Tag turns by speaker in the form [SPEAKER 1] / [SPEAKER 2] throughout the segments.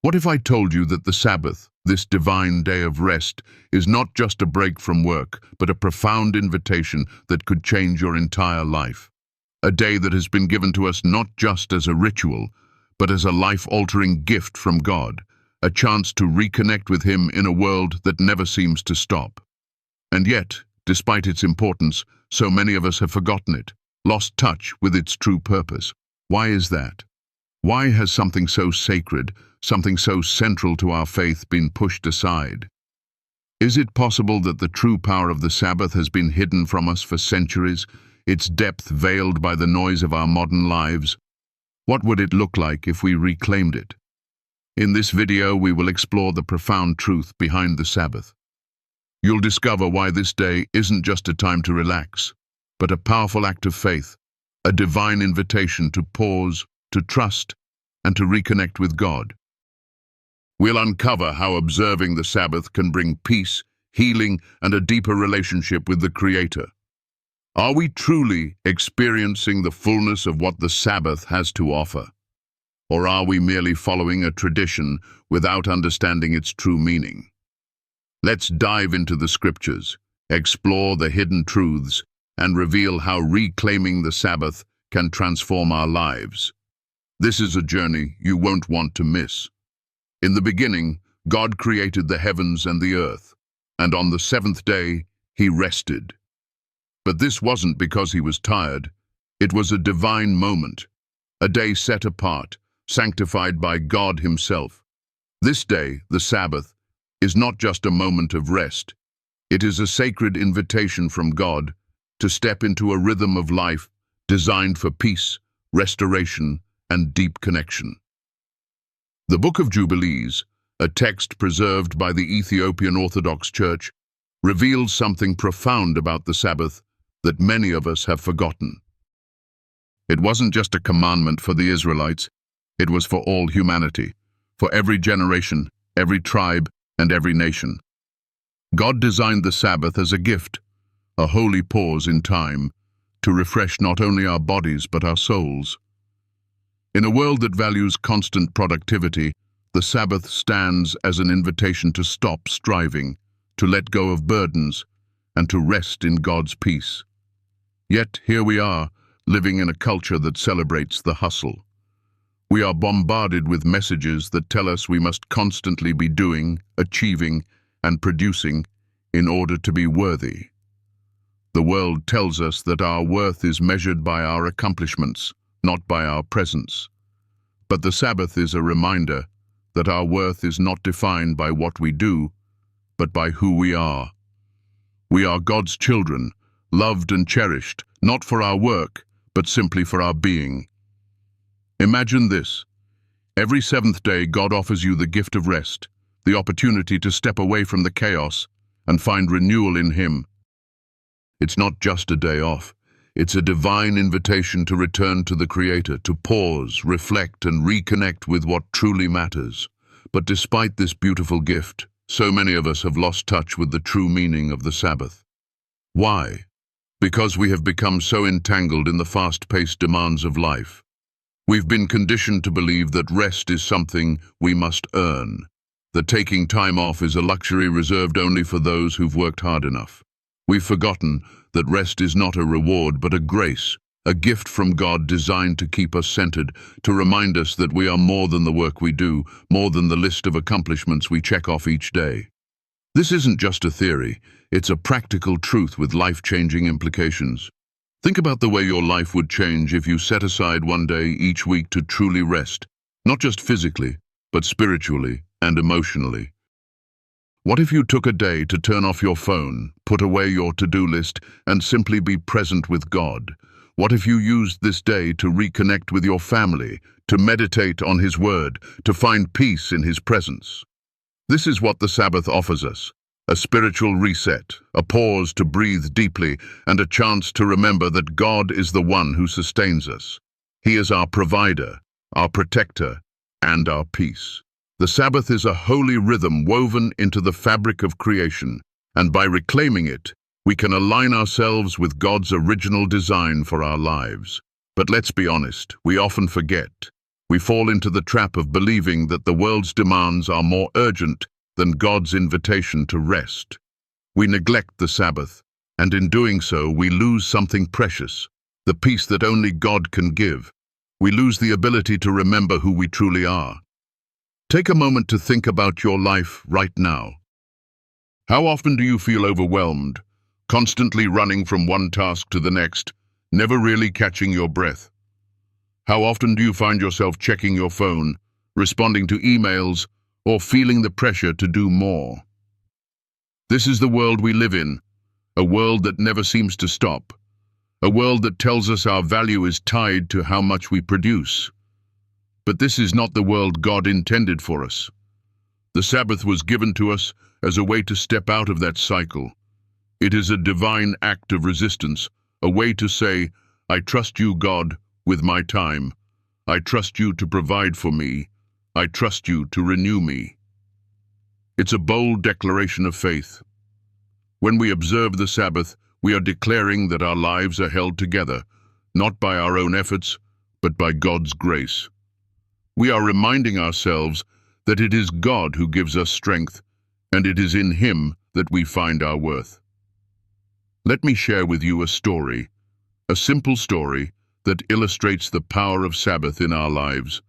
[SPEAKER 1] What if I told you that the Sabbath, this divine day of rest, is not just a break from work, but a profound invitation that could change your entire life? A day that has been given to us not just as a ritual, but as a life-altering gift from God, a chance to reconnect with Him in a world that never seems to stop. And yet, despite its importance, so many of us have forgotten it, lost touch with its true purpose. Why is that? Why has something so sacred, something so central to our faith, been pushed aside? Is it possible that the true power of the Sabbath has been hidden from us for centuries, its depth veiled by the noise of our modern lives? What would it look like if we reclaimed it? In this video, we will explore the profound truth behind the Sabbath. You'll discover why this day isn't just a time to relax, but a powerful act of faith, a divine invitation to pause, to trust, and to reconnect with God. We'll uncover how observing the Sabbath can bring peace, healing, and a deeper relationship with the Creator. Are we truly experiencing the fullness of what the Sabbath has to offer? Or are we merely following a tradition without understanding its true meaning? Let's dive into the Scriptures, explore the hidden truths, and reveal how reclaiming the Sabbath can transform our lives. This is a journey you won't want to miss. In the beginning, God created the heavens and the earth, and on the seventh day, He rested. But this wasn't because He was tired. It was a divine moment, a day set apart, sanctified by God Himself. This day, the Sabbath, is not just a moment of rest. It is a sacred invitation from God to step into a rhythm of life designed for peace, restoration, and deep connection. The Book of Jubilees, a text preserved by the Ethiopian Orthodox Church, reveals something profound about the Sabbath that many of us have forgotten. It wasn't just a commandment for the Israelites, it was for all humanity, for every generation, every tribe, and every nation. God designed the Sabbath as a gift, a holy pause in time, to refresh not only our bodies but our souls. In a world that values constant productivity, the Sabbath stands as an invitation to stop striving, to let go of burdens, and to rest in God's peace. Yet here we are, living in a culture that celebrates the hustle. We are bombarded with messages that tell us we must constantly be doing, achieving, and producing in order to be worthy. The world tells us that our worth is measured by our accomplishments, not by our presence. But the Sabbath is a reminder that our worth is not defined by what we do, but by who we are. We are God's children, loved and cherished, not for our work, but simply for our being. Imagine this. Every seventh day, God offers you the gift of rest, the opportunity to step away from the chaos and find renewal in Him. It's not just a day off. It's a divine invitation to return to the Creator, to pause, reflect, and reconnect with what truly matters. But despite this beautiful gift, so many of us have lost touch with the true meaning of the Sabbath. Why? Because we have become so entangled in the fast-paced demands of life. We've been conditioned to believe that rest is something we must earn, that taking time off is a luxury reserved only for those who've worked hard enough. We've forgotten that rest is not a reward but a grace, a gift from God designed to keep us centered, to remind us that we are more than the work we do, more than the list of accomplishments we check off each day. This isn't just a theory, it's a practical truth with life-changing implications. Think about the way your life would change if you set aside one day each week to truly rest, not just physically, but spiritually and emotionally. What if you took a day to turn off your phone, put away your to-do list, and simply be present with God? What if you used this day to reconnect with your family, to meditate on His Word, to find peace in His presence? This is what the Sabbath offers us. A spiritual reset, a pause to breathe deeply, and a chance to remember that God is the one who sustains us. He is our provider, our protector, and our peace. The Sabbath is a holy rhythm woven into the fabric of creation, and by reclaiming it, we can align ourselves with God's original design for our lives. But let's be honest, we often forget. We fall into the trap of believing that the world's demands are more urgent than God's invitation to rest. We neglect the Sabbath, and in doing so, we lose something precious, the peace that only God can give. We lose the ability to remember who we truly are. Take a moment to think about your life right now. How often do you feel overwhelmed, constantly running from one task to the next, never really catching your breath? How often do you find yourself checking your phone, responding to emails, or feeling the pressure to do more? This is the world we live in, a world that never seems to stop, a world that tells us our value is tied to how much we produce. But this is not the world God intended for us. The Sabbath was given to us as a way to step out of that cycle. It is a divine act of resistance, a way to say, I trust you, God, with my time. I trust you to provide for me. I trust you to renew me. It's a bold declaration of faith. When we observe the Sabbath, we are declaring that our lives are held together, not by our own efforts, but by God's grace. We are reminding ourselves that it is God who gives us strength, and it is in Him that we find our worth. Let me share with you a story, a simple story that illustrates the power of Sabbath in our lives.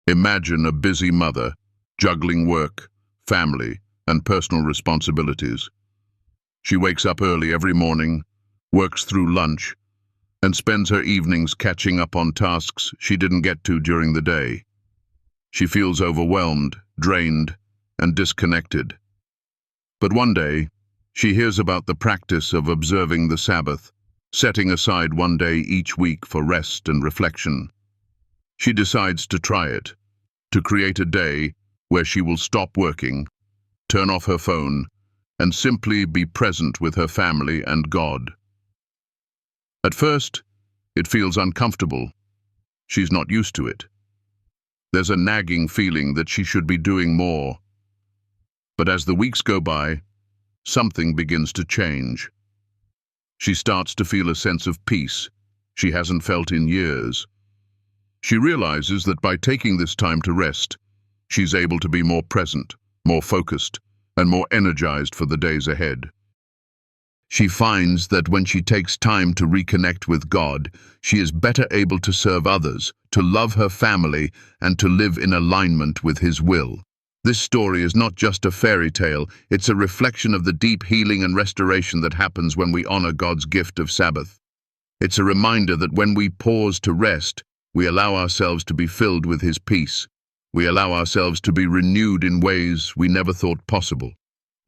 [SPEAKER 1] Imagine a busy mother, juggling work, family, and personal responsibilities. She wakes up early every morning, works through lunch, and spends her evenings catching up on tasks she didn't get to during the day. She feels overwhelmed, drained, and disconnected. But one day, she hears about the practice of observing the Sabbath, setting aside one day each week for rest and reflection. She decides to try it, to create a day where she will stop working, turn off her phone, and simply be present with her family and God. At first, it feels uncomfortable. She's not used to it. There's a nagging feeling that she should be doing more. But as the weeks go by, something begins to change. She starts to feel a sense of peace she hasn't felt in years. She realizes that by taking this time to rest, she's able to be more present, more focused, and more energized for the days ahead. She finds that when she takes time to reconnect with God, she is better able to serve others, to love her family, and to live in alignment with His will. This story is not just a fairy tale, it's a reflection of the deep healing and restoration that happens when we honor God's gift of Sabbath. It's a reminder that when we pause to rest, we allow ourselves to be filled with His peace. We allow ourselves to be renewed in ways we never thought possible.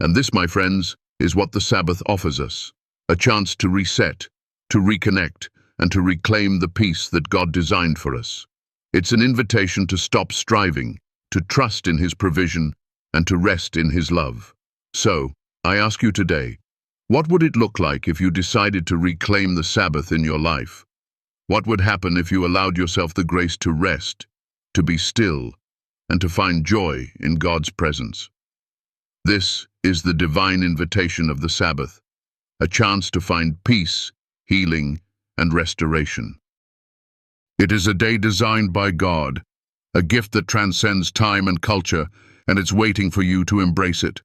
[SPEAKER 1] And this, my friends, is what the Sabbath offers us, a chance to reset, to reconnect, and to reclaim the peace that God designed for us. It's an invitation to stop striving, to trust in His provision, and to rest in His love. So, I ask you today, what would it look like if you decided to reclaim the Sabbath in your life? What would happen if you allowed yourself the grace to rest, to be still, and to find joy in God's presence? This is the divine invitation of the Sabbath, a chance to find peace, healing, and restoration. It is a day designed by God, a gift that transcends time and culture, and it's waiting for you to embrace it.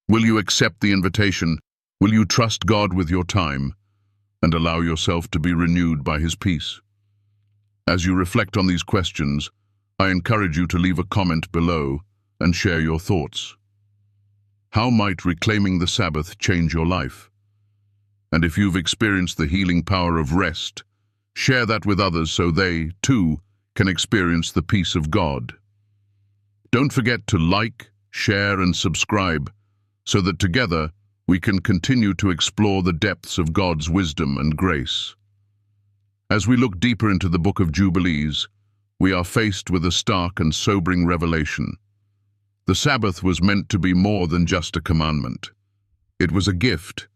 [SPEAKER 1] Will you accept the invitation? Will you trust God with your time and allow yourself to be renewed by His peace? As you reflect on these questions, I encourage you to leave a comment below and share your thoughts. How might reclaiming the Sabbath change your life? And if you've experienced the healing power of rest, share that with others so they, too, can experience the peace of God. Don't forget to like, share, and subscribe so that together we can continue to explore the depths of God's wisdom and grace. As we look deeper into the Book of Jubilees, we are faced with a stark and sobering revelation. The Sabbath was meant to be more than just a commandment. It was a gift,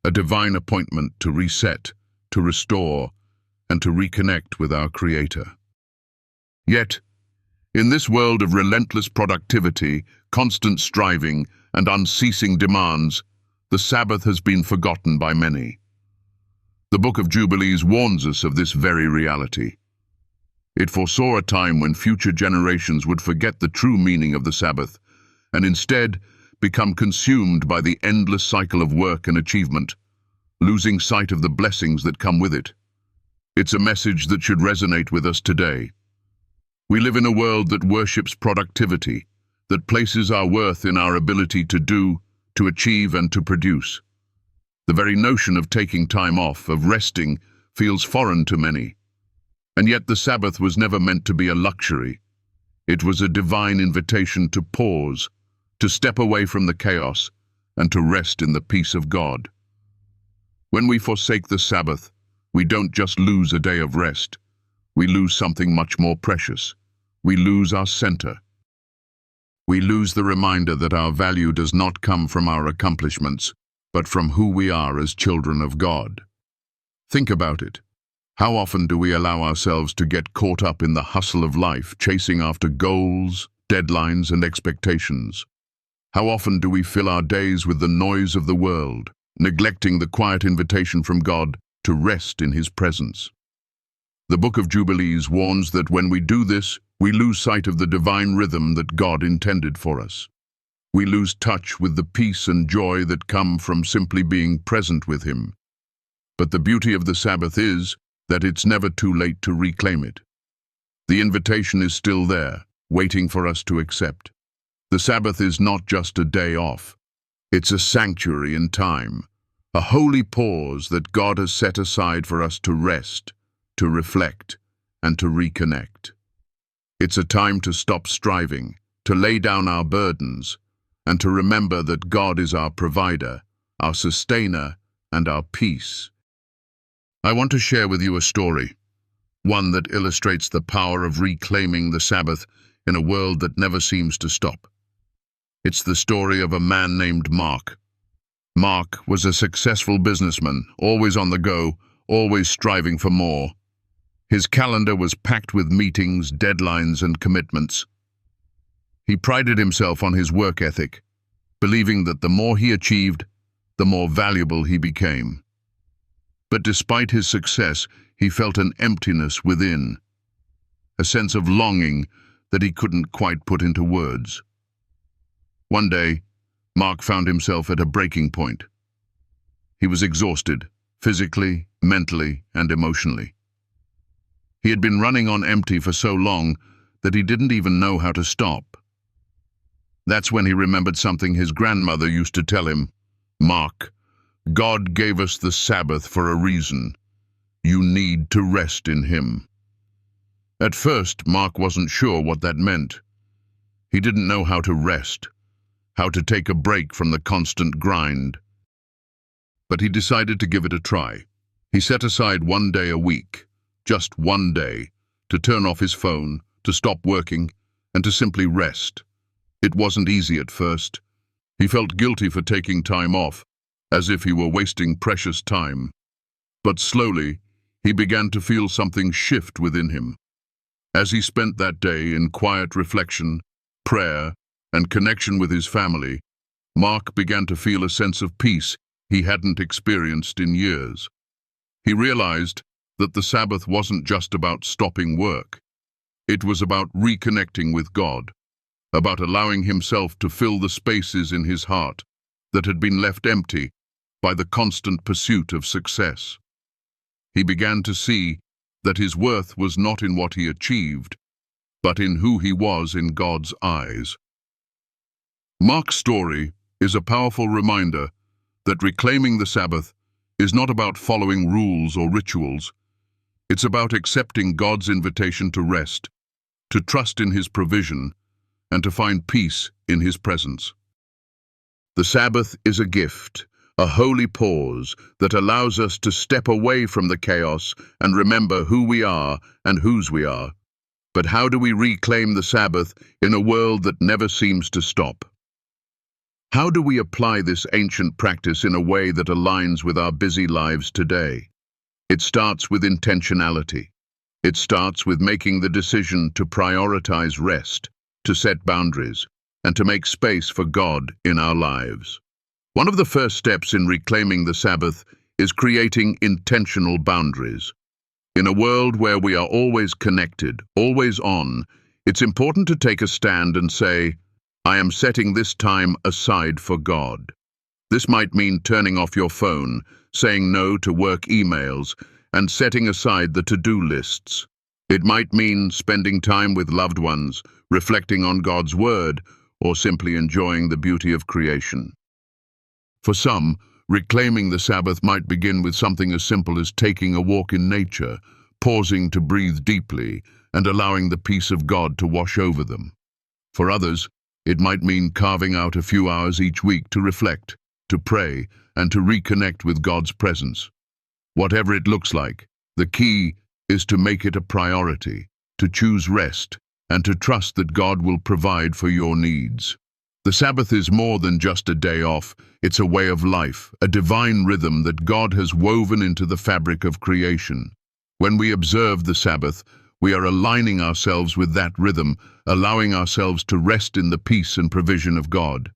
[SPEAKER 1] a divine appointment to reset, to restore, and to reconnect with our Creator. Yet, in this world of relentless productivity, constant striving, and unceasing demands, the Sabbath has been forgotten by many. The Book of Jubilees warns us of this very reality. It foresaw a time when future generations would forget the true meaning of the Sabbath and instead become consumed by the endless cycle of work and achievement, losing sight of the blessings that come with it. It's a message that should resonate with us today. We live in a world that worships productivity, that places our worth in our ability to do, to achieve, and to produce. The very notion of taking time off, of resting, feels foreign to many. And yet the Sabbath was never meant to be a luxury. It was a divine invitation to pause, to step away from the chaos, and to rest in the peace of God. When we forsake the Sabbath, we don't just lose a day of rest. We lose something much more precious. We lose our center. We lose the reminder that our value does not come from our accomplishments, but from who we are as children of God. Think about it. How often do we allow ourselves to get caught up in the hustle of life, chasing after goals, deadlines, and expectations? How often do we fill our days with the noise of the world, neglecting the quiet invitation from God to rest in His presence? The Book of Jubilees warns that when we do this, we lose sight of the divine rhythm that God intended for us. We lose touch with the peace and joy that come from simply being present with Him. But the beauty of the Sabbath is that it's never too late to reclaim it. The invitation is still there, waiting for us to accept. The Sabbath is not just a day off. It's a sanctuary in time, a holy pause that God has set aside for us to rest, to reflect, and to reconnect. It's a time to stop striving, to lay down our burdens, and to remember that God is our provider, our sustainer, and our peace. I want to share with you a story, one that illustrates the power of reclaiming the Sabbath in a world that never seems to stop. It's the story of a man named Mark. Mark was a successful businessman, always on the go, always striving for more. His calendar was packed with meetings, deadlines, and commitments. He prided himself on his work ethic, believing that the more he achieved, the more valuable he became. But despite his success, he felt an emptiness within, a sense of longing that he couldn't quite put into words. One day, Mark found himself at a breaking point. He was exhausted, physically, mentally, and emotionally. He had been running on empty for so long that he didn't even know how to stop. That's when he remembered something his grandmother used to tell him. "Mark, God gave us the Sabbath for a reason. You need to rest in Him." At first, Mark wasn't sure what that meant. He didn't know how to rest, how to take a break from the constant grind. But he decided to give it a try. He set aside one day a week, just one day, to turn off his phone, to stop working, and to simply rest. It wasn't easy at first. He felt guilty for taking time off, as if he were wasting precious time. But slowly, he began to feel something shift within him. As he spent that day in quiet reflection, prayer, and connection with his family, Mark began to feel a sense of peace he hadn't experienced in years. He realized that the Sabbath wasn't just about stopping work. It was about reconnecting with God, about allowing himself to fill the spaces in his heart that had been left empty by the constant pursuit of success. He began to see that his worth was not in what he achieved, but in who he was in God's eyes. Mark's story is a powerful reminder that reclaiming the Sabbath is not about following rules or rituals. It's about accepting God's invitation to rest, to trust in His provision, and to find peace in His presence. The Sabbath is a gift, a holy pause that allows us to step away from the chaos and remember who we are and whose we are. But how do we reclaim the Sabbath in a world that never seems to stop? How do we apply this ancient practice in a way that aligns with our busy lives today? It starts with intentionality. It starts with making the decision to prioritize rest, to set boundaries, and to make space for God in our lives. One of the first steps in reclaiming the Sabbath is creating intentional boundaries. In a world where we are always connected, always on, it's important to take a stand and say, I am setting this time aside for God. This might mean turning off your phone, saying no to work emails, and setting aside the to-do lists. It might mean spending time with loved ones, reflecting on God's word, or simply enjoying the beauty of creation. For some, reclaiming the Sabbath might begin with something as simple as taking a walk in nature, pausing to breathe deeply, and allowing the peace of God to wash over them. For others, it might mean carving out a few hours each week to reflect, to pray, and to reconnect with God's presence. Whatever it looks like, the key is to make it a priority, to choose rest, and to trust that God will provide for your needs. The Sabbath is more than just a day off. It's a way of life, a divine rhythm that God has woven into the fabric of creation. When we observe the Sabbath, we are aligning ourselves with that rhythm, allowing ourselves to rest in the peace and provision of God.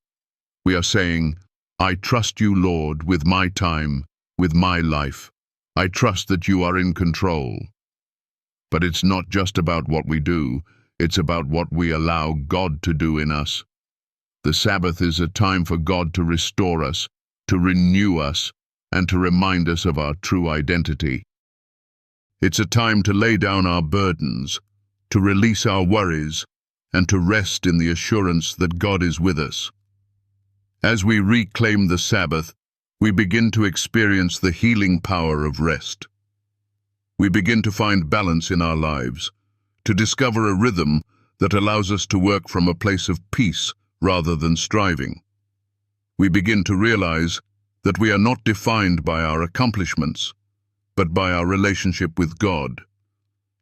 [SPEAKER 1] We are saying, I trust you, Lord, with my time, with my life. I trust that you are in control. But it's not just about what we do, it's about what we allow God to do in us. The Sabbath is a time for God to restore us, to renew us, and to remind us of our true identity. It's a time to lay down our burdens, to release our worries, and to rest in the assurance that God is with us. As we reclaim the Sabbath, we begin to experience the healing power of rest. We begin to find balance in our lives, to discover a rhythm that allows us to work from a place of peace rather than striving. We begin to realize that we are not defined by our accomplishments, but by our relationship with God.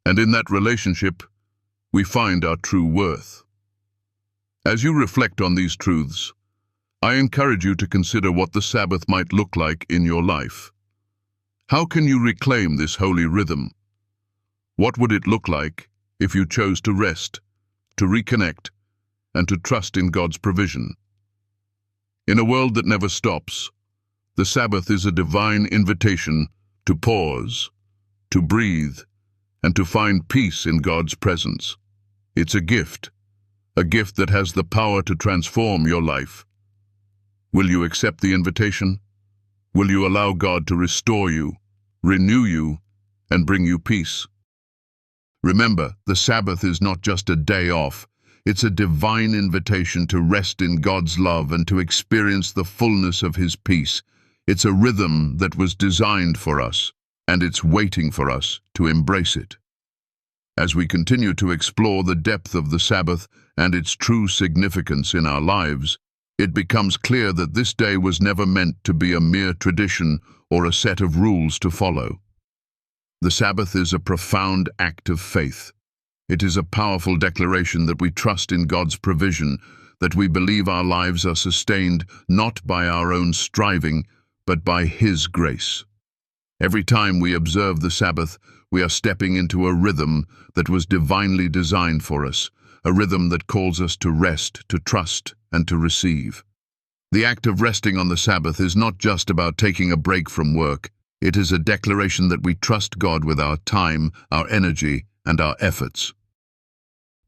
[SPEAKER 1] And in that relationship, we find our true worth. As you reflect on these truths, I encourage you to consider what the Sabbath might look like in your life. How can you reclaim this holy rhythm? What would it look like if you chose to rest, to reconnect, and to trust in God's provision? In a world that never stops, the Sabbath is a divine invitation to pause, to breathe, and to find peace in God's presence. It's a gift that has the power to transform your life. Will you accept the invitation? Will you allow God to restore you, renew you, and bring you peace? Remember, the Sabbath is not just a day off. It's a divine invitation to rest in God's love and to experience the fullness of His peace. It's a rhythm that was designed for us, and it's waiting for us to embrace it. As we continue to explore the depth of the Sabbath and its true significance in our lives, it becomes clear that this day was never meant to be a mere tradition or a set of rules to follow. The Sabbath is a profound act of faith. It is a powerful declaration that we trust in God's provision, that we believe our lives are sustained not by our own striving, but by His grace. Every time we observe the Sabbath, we are stepping into a rhythm that was divinely designed for us, a rhythm that calls us to rest, to trust, and to receive. The act of resting on the Sabbath is not just about taking a break from work. It is a declaration that we trust God with our time, our energy, and our efforts.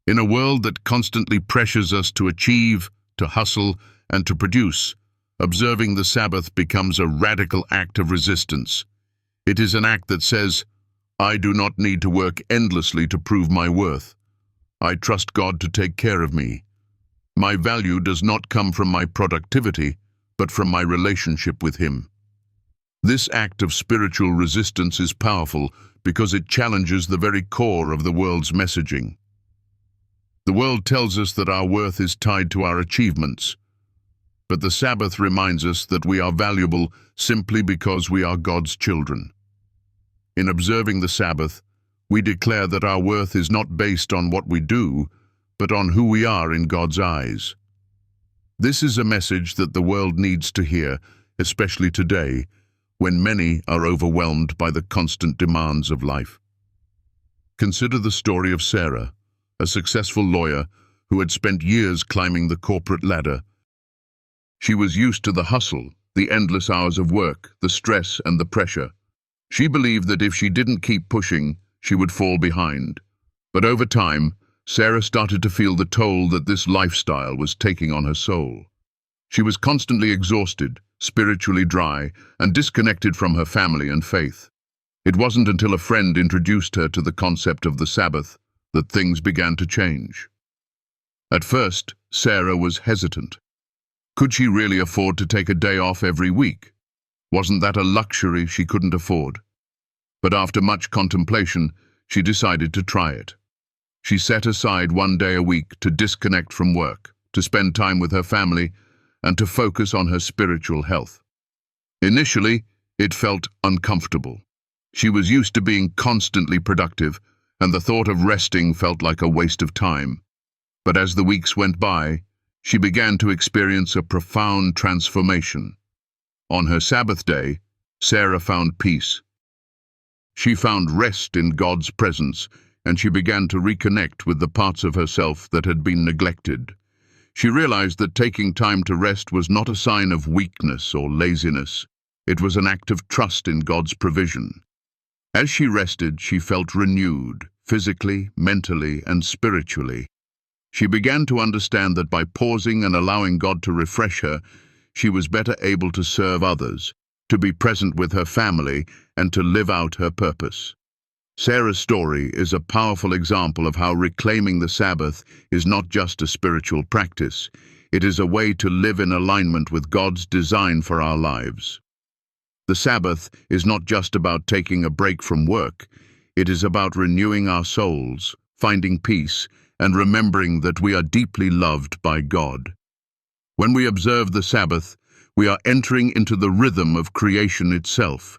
[SPEAKER 1] In a world that constantly pressures us to achieve, to hustle, and to produce, observing the Sabbath becomes a radical act of resistance. It is an act that says, I do not need to work endlessly to prove my worth. I trust God to take care of me. My value does not come from my productivity, but from my relationship with Him. This act of spiritual resistance is powerful because it challenges the very core of the world's messaging. The world tells us that our worth is tied to our achievements, but the Sabbath reminds us that we are valuable simply because we are God's children. In observing the Sabbath, we declare that our worth is not based on what we do, but on who we are in God's eyes. This is a message that the world needs to hear, especially today, when many are overwhelmed by the constant demands of life. Consider the story of Sarah, a successful lawyer who had spent years climbing the corporate ladder. She was used to the hustle, the endless hours of work, the stress and the pressure. She believed that if she didn't keep pushing, she would fall behind. But over time, Sarah started to feel the toll that this lifestyle was taking on her soul. She was constantly exhausted, spiritually dry, and disconnected from her family and faith. It wasn't until a friend introduced her to the concept of the Sabbath that things began to change. At first, Sarah was hesitant. Could she really afford to take a day off every week? Wasn't that a luxury she couldn't afford? But after much contemplation, she decided to try it. She set aside one day a week to disconnect from work, to spend time with her family, and to focus on her spiritual health. Initially, it felt uncomfortable. She was used to being constantly productive, and the thought of resting felt like a waste of time. But as the weeks went by, she began to experience a profound transformation. On her Sabbath day, Sarah found peace. She found rest in God's presence, and she began to reconnect with the parts of herself that had been neglected. She realized that taking time to rest was not a sign of weakness or laziness. It was an act of trust in God's provision. As she rested, she felt renewed, physically, mentally, and spiritually. She began to understand that by pausing and allowing God to refresh her, she was better able to serve others, to be present with her family, and to live out her purpose. Sarah's story is a powerful example of how reclaiming the Sabbath is not just a spiritual practice. It is a way to live in alignment with God's design for our lives. The Sabbath is not just about taking a break from work. It is about renewing our souls, finding peace, and remembering that we are deeply loved by God. When we observe the Sabbath, we are entering into the rhythm of creation itself.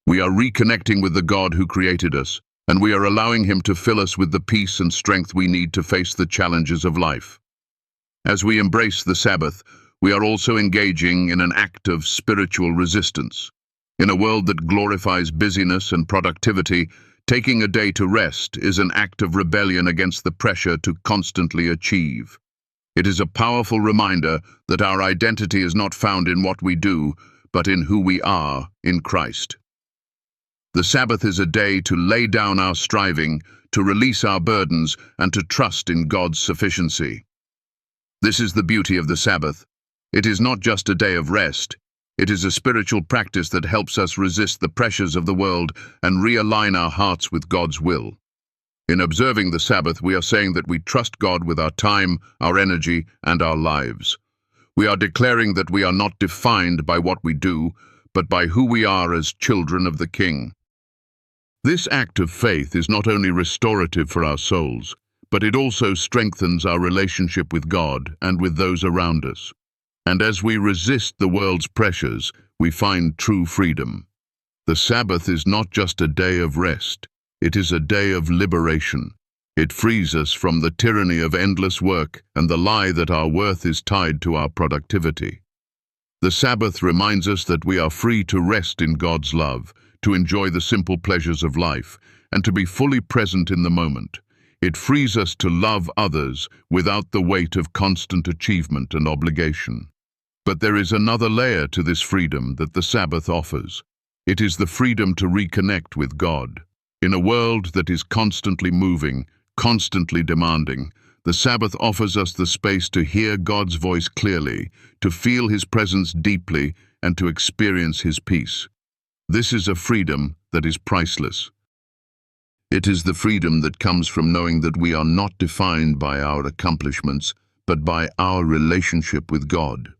[SPEAKER 1] We are reconnecting with the God who created us, and we are allowing Him to fill us with the peace and strength we need to face the challenges of life. As we embrace the Sabbath, we are also engaging in an act of spiritual resistance. In a world that glorifies busyness and productivity, taking a day to rest is an act of rebellion against the pressure to constantly achieve. It is a powerful reminder that our identity is not found in what we do, but in who we are in Christ. The Sabbath is a day to lay down our striving, to release our burdens, and to trust in God's sufficiency. This is the beauty of the Sabbath. It is not just a day of rest. It is a spiritual practice that helps us resist the pressures of the world and realign our hearts with God's will. In observing the Sabbath, we are saying that we trust God with our time, our energy, and our lives. We are declaring that we are not defined by what we do, but by who we are as children of the King. This act of faith is not only restorative for our souls, but it also strengthens our relationship with God and with those around us. And as we resist the world's pressures, we find true freedom. The Sabbath is not just a day of rest, it is a day of liberation. It frees us from the tyranny of endless work and the lie that our worth is tied to our productivity. The Sabbath reminds us that we are free to rest in God's love, to enjoy the simple pleasures of life, and to be fully present in the moment. It frees us to love others without the weight of constant achievement and obligation. But there is another layer to this freedom that the Sabbath offers. It is the freedom to reconnect with God. In a world that is constantly moving, constantly demanding, the Sabbath offers us the space to hear God's voice clearly, to feel His presence deeply, and to experience His peace. This is a freedom that is priceless. It is the freedom that comes from knowing that we are not defined by our accomplishments, but by our relationship with God.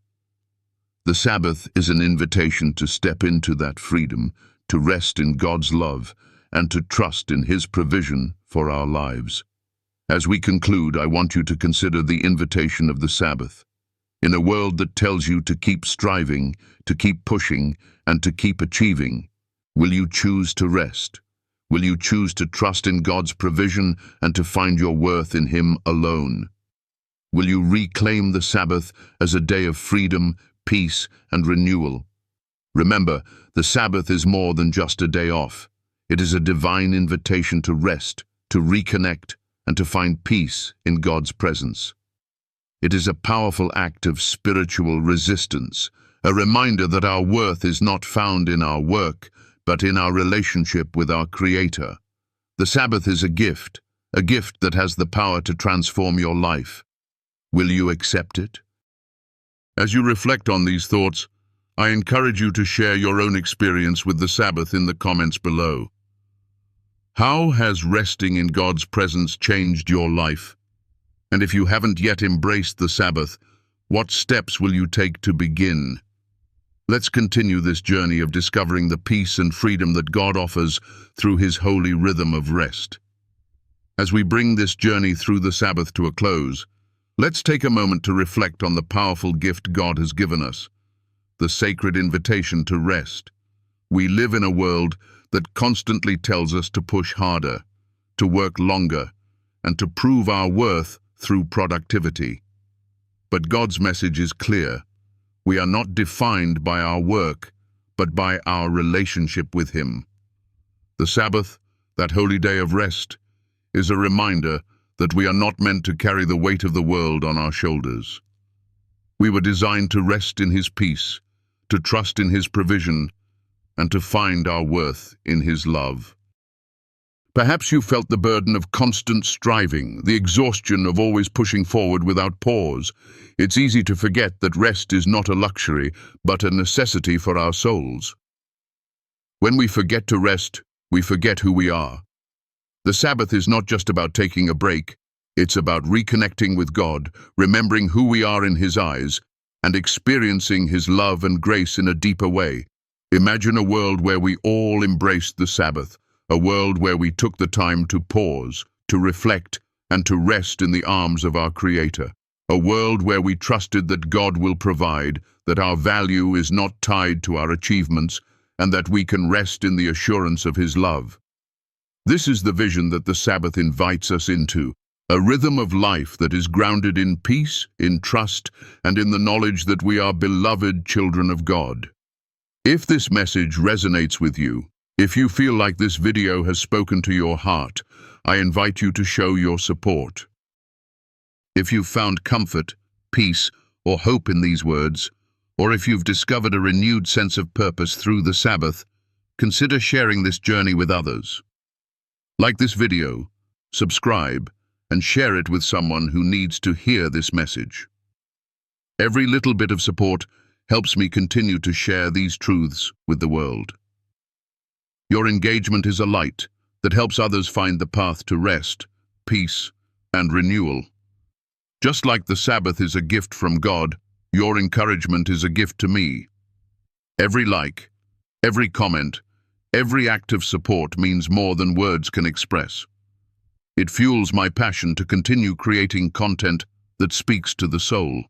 [SPEAKER 1] The Sabbath is an invitation to step into that freedom, to rest in God's love, and to trust in His provision for our lives. As we conclude, I want you to consider the invitation of the Sabbath. In a world that tells you to keep striving, to keep pushing, and to keep achieving, will you choose to rest? Will you choose to trust in God's provision and to find your worth in Him alone? Will you reclaim the Sabbath as a day of freedom, peace, and renewal? Remember, the Sabbath is more than just a day off. It is a divine invitation to rest, to reconnect, and to find peace in God's presence. It is a powerful act of spiritual resistance, a reminder that our worth is not found in our work, but in our relationship with our Creator. The Sabbath is a gift that has the power to transform your life. Will you accept it? As you reflect on these thoughts, I encourage you to share your own experience with the Sabbath in the comments below. How has resting in God's presence changed your life? And if you haven't yet embraced the Sabbath, what steps will you take to begin? Let's continue this journey of discovering the peace and freedom that God offers through His holy rhythm of rest. As we bring this journey through the Sabbath to a close, let's take a moment to reflect on the powerful gift God has given us, the sacred invitation to rest. We live in a world that constantly tells us to push harder, to work longer, and to prove our worth through productivity. But God's message is clear. We are not defined by our work, but by our relationship with Him. The Sabbath, that holy day of rest, is a reminder that we are not meant to carry the weight of the world on our shoulders. We were designed to rest in His peace, to trust in His provision, and to find our worth in His love. Perhaps you felt the burden of constant striving, the exhaustion of always pushing forward without pause. It's easy to forget that rest is not a luxury, but a necessity for our souls. When we forget to rest, we forget who we are. The Sabbath is not just about taking a break, it's about reconnecting with God, remembering who we are in His eyes, and experiencing His love and grace in a deeper way. Imagine a world where we all embraced the Sabbath, a world where we took the time to pause, to reflect, and to rest in the arms of our Creator. A world where we trusted that God will provide, that our value is not tied to our achievements, and that we can rest in the assurance of His love. This is the vision that the Sabbath invites us into, a rhythm of life that is grounded in peace, in trust, and in the knowledge that we are beloved children of God. If this message resonates with you, if you feel like this video has spoken to your heart, I invite you to show your support. If you've found comfort, peace, or hope in these words, or if you've discovered a renewed sense of purpose through the Sabbath, consider sharing this journey with others. Like this video, subscribe, and share it with someone who needs to hear this message. Every little bit of support helps me continue to share these truths with the world. Your engagement is a light that helps others find the path to rest, peace, and renewal. Just like the Sabbath is a gift from God, your encouragement is a gift to me. Every like, every comment, every act of support means more than words can express. It fuels my passion to continue creating content that speaks to the soul,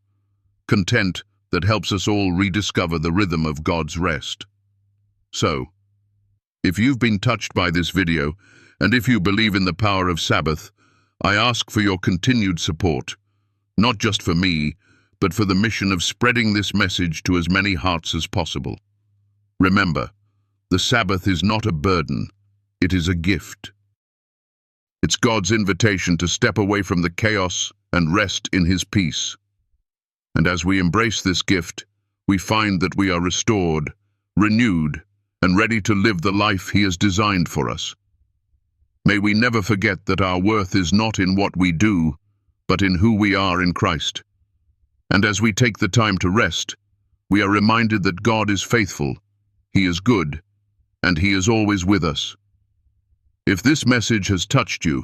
[SPEAKER 1] content that helps us all rediscover the rhythm of God's rest. So, if you've been touched by this video, and if you believe in the power of Sabbath, I ask for your continued support, not just for me, but for the mission of spreading this message to as many hearts as possible. Remember, the Sabbath is not a burden, it is a gift. It's God's invitation to step away from the chaos and rest in His peace. And as we embrace this gift, we find that we are restored, renewed, and ready to live the life He has designed for us. May we never forget that our worth is not in what we do, but in who we are in Christ. And as we take the time to rest, we are reminded that God is faithful, He is good, and He is always with us. If this message has touched you,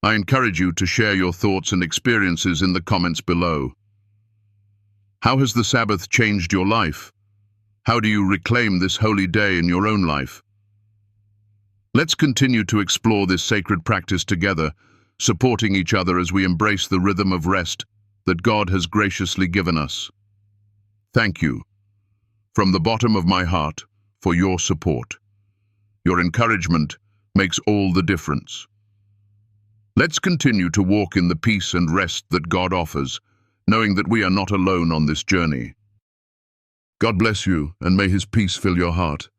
[SPEAKER 1] I encourage you to share your thoughts and experiences in the comments below. How has the Sabbath changed your life? How do you reclaim this holy day in your own life? Let's continue to explore this sacred practice together, supporting each other as we embrace the rhythm of rest that God has graciously given us. Thank you, from the bottom of my heart, for your support. Your encouragement makes all the difference. Let's continue to walk in the peace and rest that God offers, knowing that we are not alone on this journey. God bless you, and may His peace fill your heart.